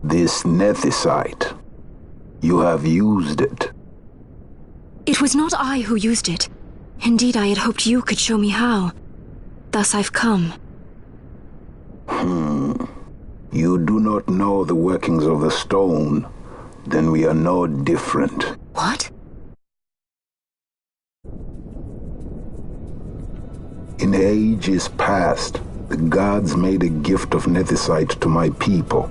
This nethicite. You have used it. It was not I who used it. Indeed, I had hoped you could show me how. Thus I've come. You do not know the workings of the stone. Then we are no different. What? In ages past, the gods made a gift of nethicite to my people.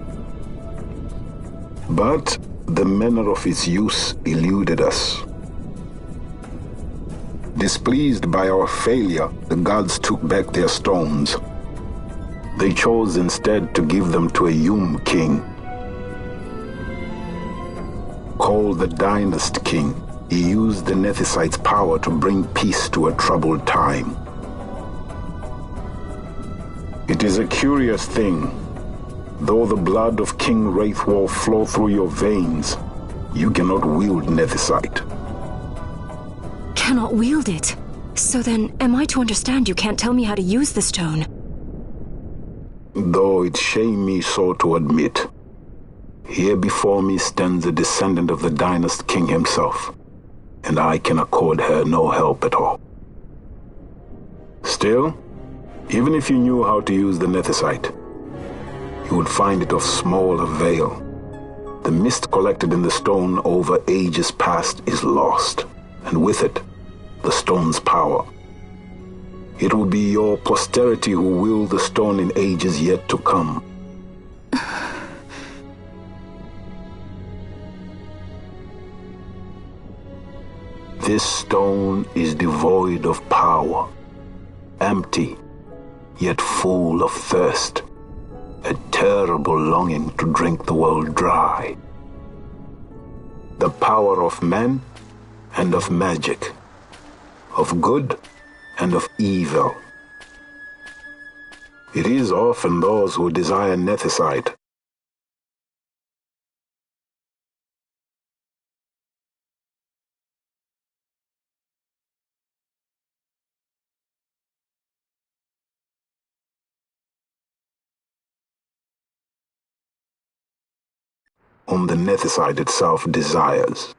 But the manner of its use eluded us. Displeased by our failure, the gods took back their stones. They chose instead to give them to a Yum king. Called the Dynast King, he used the nethicite's power to bring peace to a troubled time. It is a curious thing. Though the blood of King Wraithwolf flow through your veins, you cannot wield nethicite. Cannot wield it? So then, am I to understand you can't tell me how to use the stone? Though it shame me so to admit, here before me stands a descendant of the Dynast King himself, and I can accord her no help at all. Still, even if you knew how to use the nethicite, you would find it of small avail. The mist collected in the stone over ages past is lost, and with it, the stone's power. It will be your posterity who wield the stone in ages yet to come. This stone is devoid of power, empty, yet full of thirst, a terrible longing to drink the world dry. The power of man and of magic, of good and of evil. It is often those who desire nethicite whom the nethicite itself desires.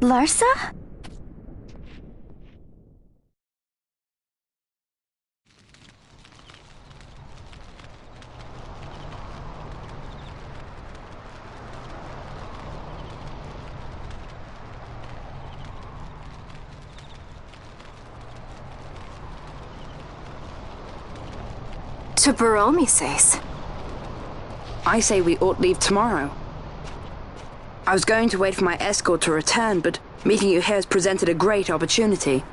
Larsa? To Baromi says. I say we ought leave tomorrow. I was going to wait for my escort to return, but meeting you here has presented a great opportunity.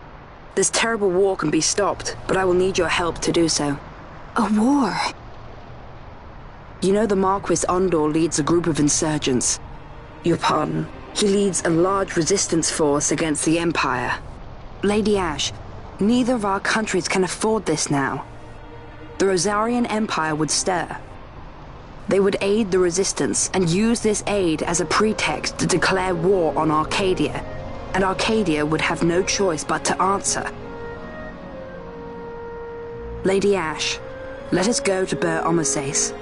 This terrible war can be stopped, but I will need your help to do so. A war? You know the Marquis Ondor leads a group of insurgents. Your pardon. He leads a large resistance force against the Empire. Lady Ash, neither of our countries can afford this now. The Rosarian Empire would stir. They would aid the resistance and use this aid as a pretext to declare war on Arcadia, and Arcadia would have no choice but to answer. Lady Ash, let us go to Bur Omases.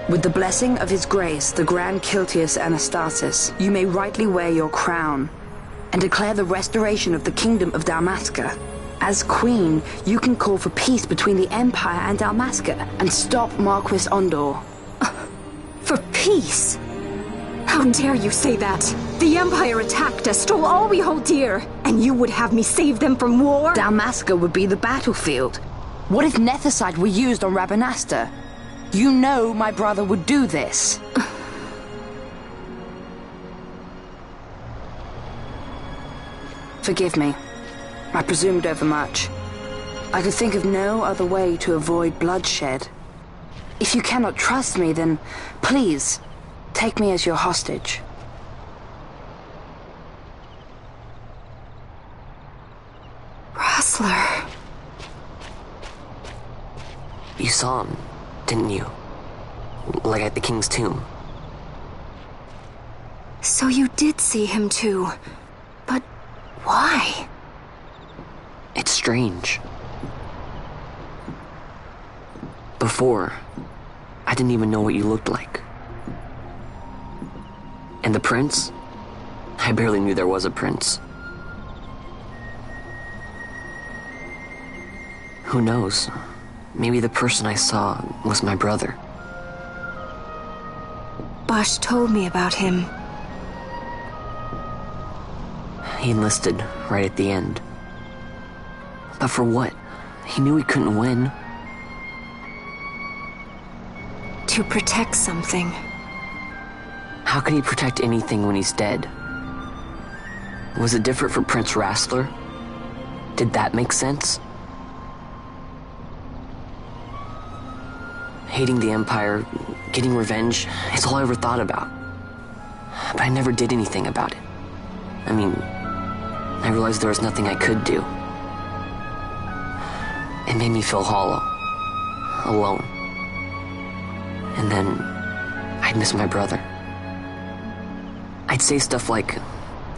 With the blessing of His Grace, the Grand Kiltius Anastasis, you may rightly wear your crown and declare the restoration of the Kingdom of Dalmasca. As Queen, you can call for peace between the Empire and Dalmasca and stop Marquis Ondor. For peace? How dare you say that? The Empire attacked us, stole all we hold dear, and you would have me save them from war? Dalmasca would be the battlefield. What if nethicite were used on Rabanasta? You know my brother would do this. Forgive me. I presumed overmuch. I could think of no other way to avoid bloodshed. If you cannot trust me, then please, take me as your hostage. Rustler. You saw him, didn't you? Like at the King's tomb. So you did see him too. But why? It's strange. Before, I didn't even know what you looked like. And the prince? I barely knew there was a prince. Who knows? Maybe the person I saw was my brother. Bosch told me about him. He enlisted right at the end. But for what? He knew he couldn't win. To protect something. How can he protect anything when he's dead? Was it different for Prince Rassler? Did that make sense? Hating the Empire, getting revenge, it's all I ever thought about. But I never did anything about it. I mean, I realized there was nothing I could do. It made me feel hollow, alone. And then I'd miss my brother. I'd say stuff like,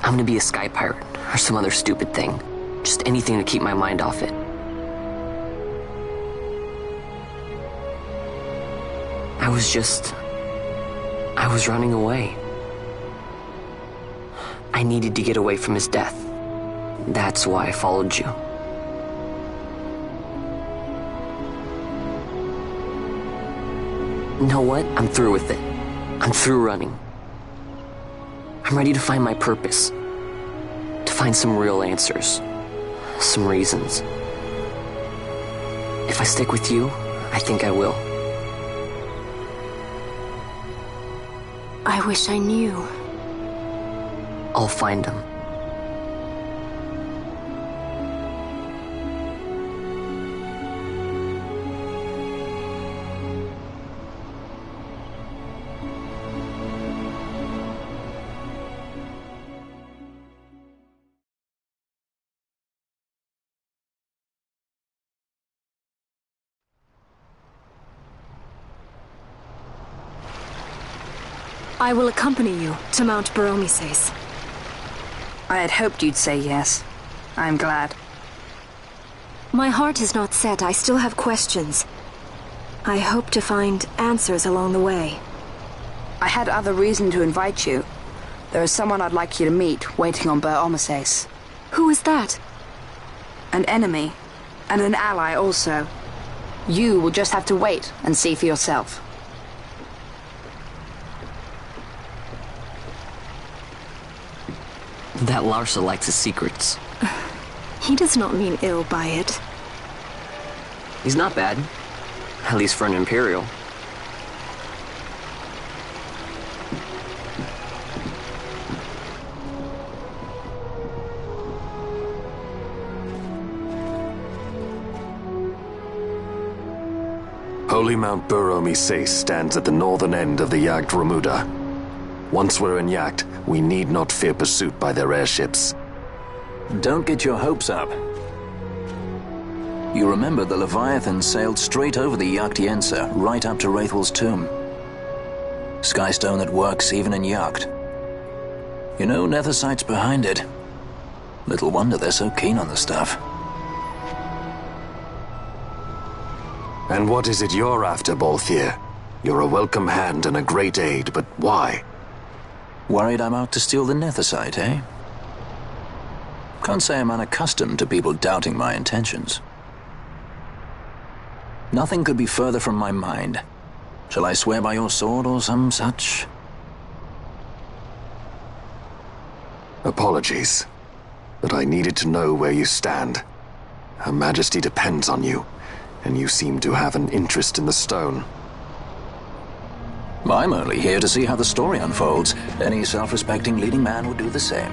I'm gonna be a sky pirate, or some other stupid thing. Just anything to keep my mind off it. I was running away. I needed to get away from his death. That's why I followed you. You know what? I'm through with it. I'm through running. I'm ready to find my purpose. To find some real answers. Some reasons. If I stick with you, I think I will. I wish I knew. I'll find him. I will accompany you to Mount Baromises. I had hoped you'd say yes. I'm glad. My heart is not set. I still have questions. I hope to find answers along the way. I had other reason to invite you. There is someone I'd like you to meet, waiting on Baromises. Who is that? An enemy, and an ally also. You will just have to wait and see for yourself. That Larsa likes his secrets. He does not mean ill by it. He's not bad. At least for an Imperial. Holy Mount Baromises stands at the northern end of the Yacht Remuda. Once we're in Yacht, we need not fear pursuit by their airships. Don't get your hopes up. You remember the Leviathan sailed straight over the Yacht, right up to Wraithwell's tomb. Skystone that works even in Yacht. You know, Nethersight's behind it. Little wonder they're so keen on the stuff. And what is it you're after, Balthier? You're a welcome hand and a great aid, but why? Worried I'm out to steal the Nethersight, eh? Can't say I'm unaccustomed to people doubting my intentions. Nothing could be further from my mind. Shall I swear by your sword or some such? Apologies, but I needed to know where you stand. Her Majesty depends on you, and you seem to have an interest in the stone. I'm only here to see how the story unfolds. Any self-respecting leading man would do the same.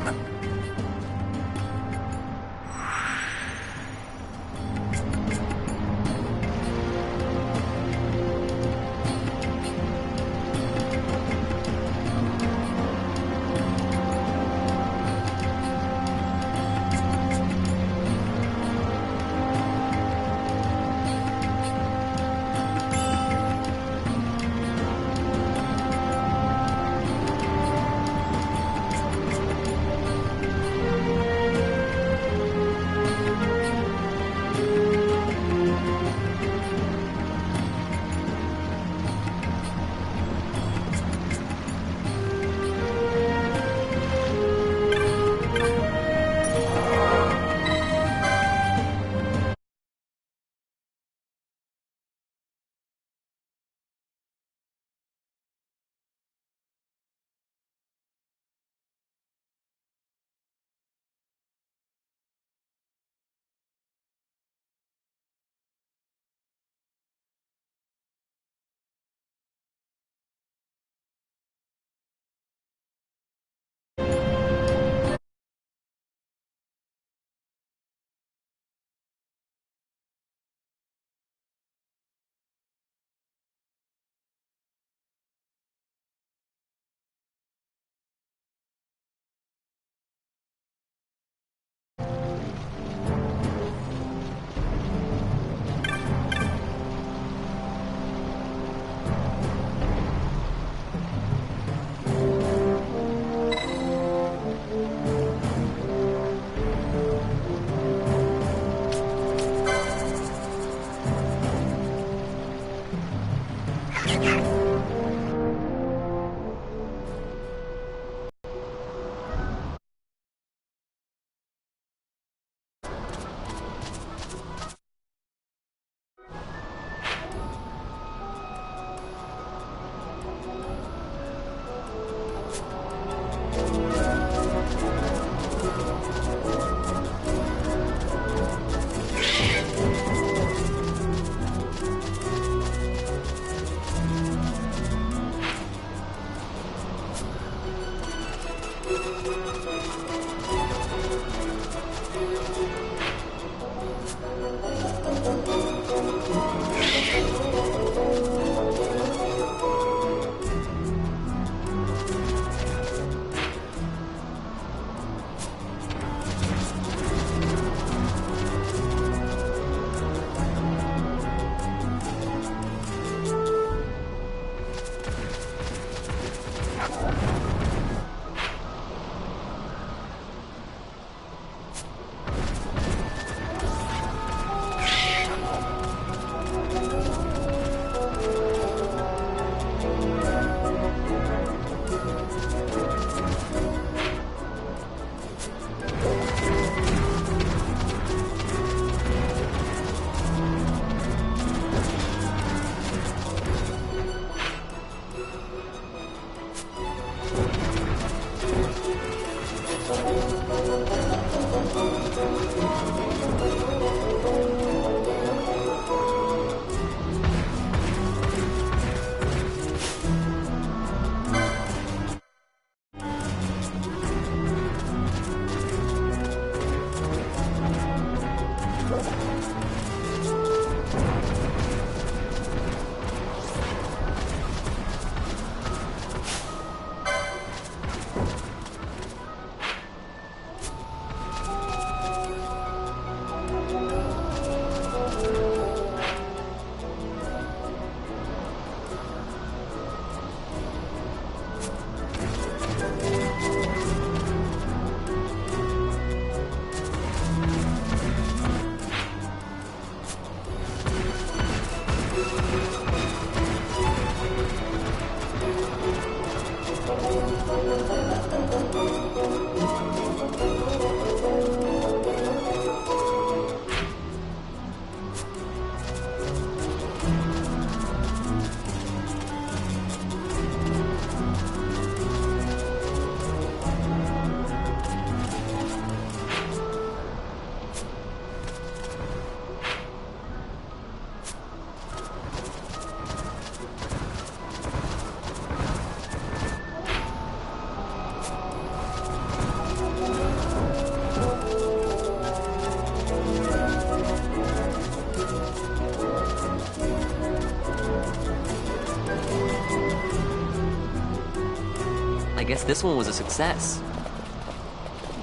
guess this one was a success.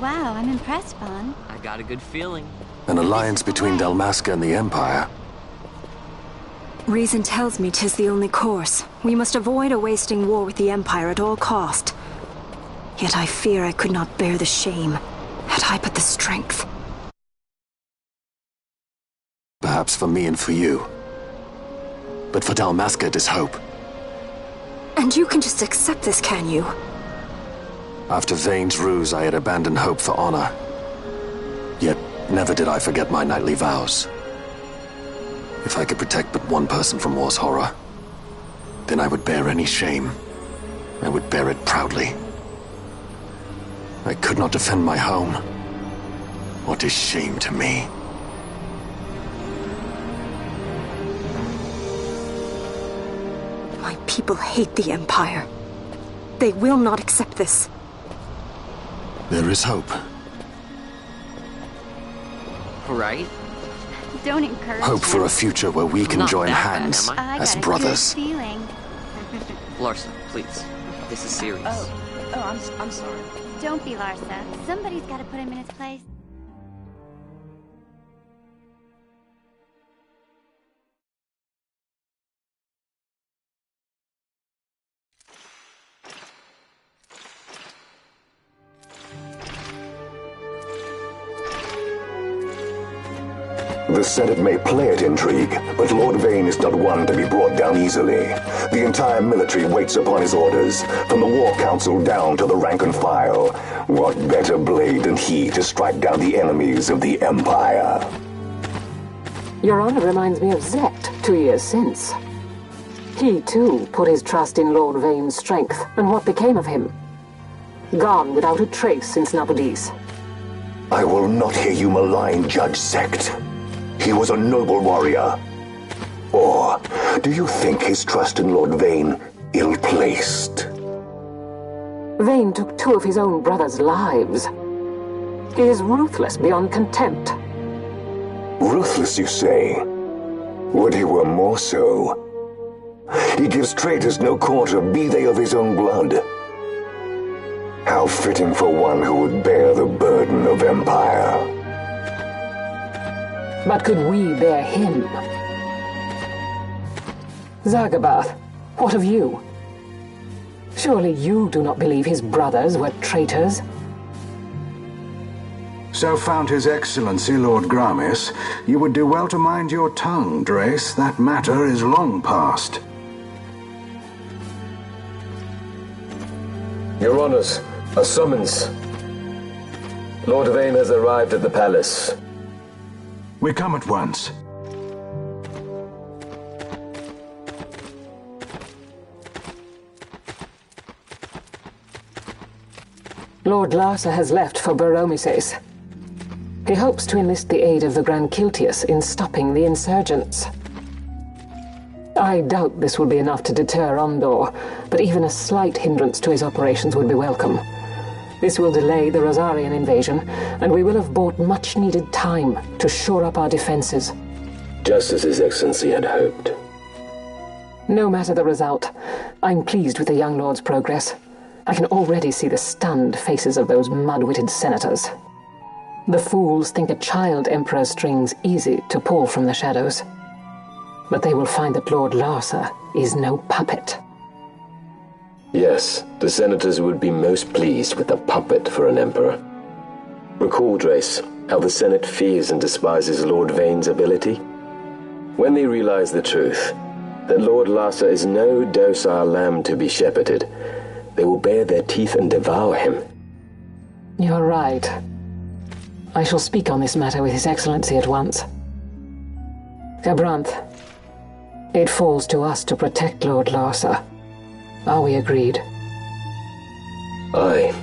Wow, I'm impressed, Vaughn. I got a good feeling. An alliance between Dalmasca and the Empire. Reason tells me 'tis the only course. We must avoid a wasting war with the Empire at all cost. Yet I fear I could not bear the shame, had I but the strength. Perhaps for me and for you. But for Dalmasca, it is hope. And you can just accept this, can you? After Vane's ruse, I had abandoned hope for honor. Yet, never did I forget my knightly vows. If I could protect but one person from war's horror, then I would bear any shame. I would bear it proudly. I could not defend my home. What is shame to me? My people hate the Empire. They will not accept this. There is hope. Right? Don't encourage Hope for him. a future where we can Not join that bad, hands am I? as got a brothers. good feeling. Larsa, please. This is serious. I'm sorry. Don't be Larsa. Somebody's got to put him in his place. The Senate may play at intrigue, but Lord Vane is not one to be brought down easily. The entire military waits upon his orders, from the War Council down to the rank and file. What better blade than he to strike down the enemies of the Empire? Your Honor reminds me of Zet 2 years since. He, too, put his trust in Lord Vane's strength, and what became of him? Gone without a trace since Nabudis. I will not hear you malign Judge Sect. He was a noble warrior. Or do you think his trust in Lord Vane ill-placed? Vane took 2 of his own brothers' lives. He is ruthless beyond contempt. Ruthless, you say? Would he were more so. He gives traitors no quarter, be they of his own blood. How fitting for one who would bear the burden of empire. But could we bear him? Zagabath, what of you? Surely you do not believe his brothers were traitors? So found His Excellency Lord Gramis, you would do well to mind your tongue, Drace. That matter is long past. Your Honors, a summons. Lord Vane has arrived at the palace. We come at once. Lord Larsa has left for Baromises. He hopes to enlist the aid of the Grand Kiltius in stopping the insurgents. I doubt this will be enough to deter Ondor, but even a slight hindrance to his operations would be welcome. This will delay the Rosarian invasion, and we will have bought much-needed time to shore up our defenses. Just as His Excellency had hoped. No matter the result, I'm pleased with the young lord's progress. I can already see the stunned faces of those mud-witted senators. The fools think a child emperor's strings easy to pull from the shadows. But they will find that Lord Larsa is no puppet. Yes, the senators would be most pleased with a puppet for an emperor. Recall, Drace, how the Senate fears and despises Lord Vane's ability. When they realize the truth, that Lord Larsa is no docile lamb to be shepherded, they will bare their teeth and devour him. You're right. I shall speak on this matter with His Excellency at once. Gabranth, it falls to us to protect Lord Larsa. Are we agreed? Aye.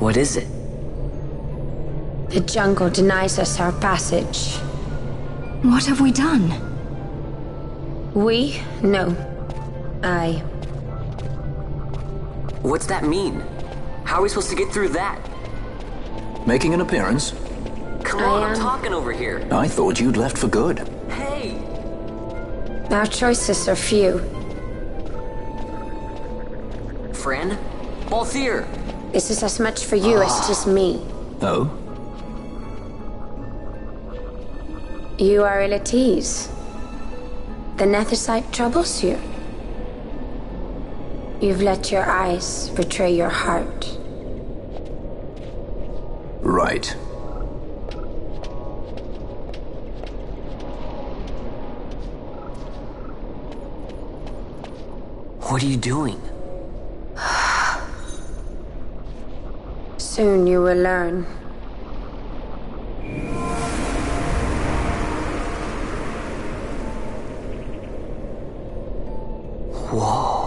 What is it? The jungle denies us our passage. What have we done? We? No. I. What's that mean? How are we supposed to get through that? Making an appearance? Come on, I'm talking over here. I thought you'd left for good. Hey! Our choices are few. Friend? Balthier! This is as much for you as it is me. Oh? You are ill at ease. The Nethersite troubles you. You've let your eyes betray your heart. Right. What are you doing? Soon you will learn. Whoa.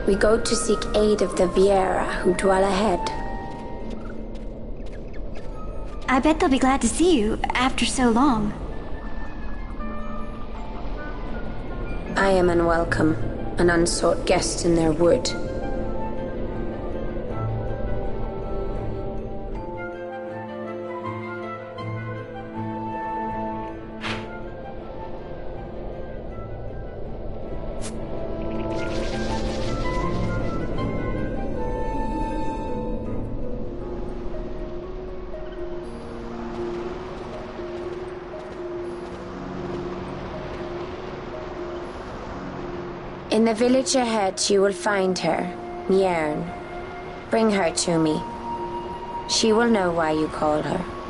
We go to seek aid of the Viera who dwell ahead. I bet they'll be glad to see you after so long. I am unwelcome, an unsought guest in their wood. In the village ahead, you will find her, Mjern. Bring her to me. She will know why you call her.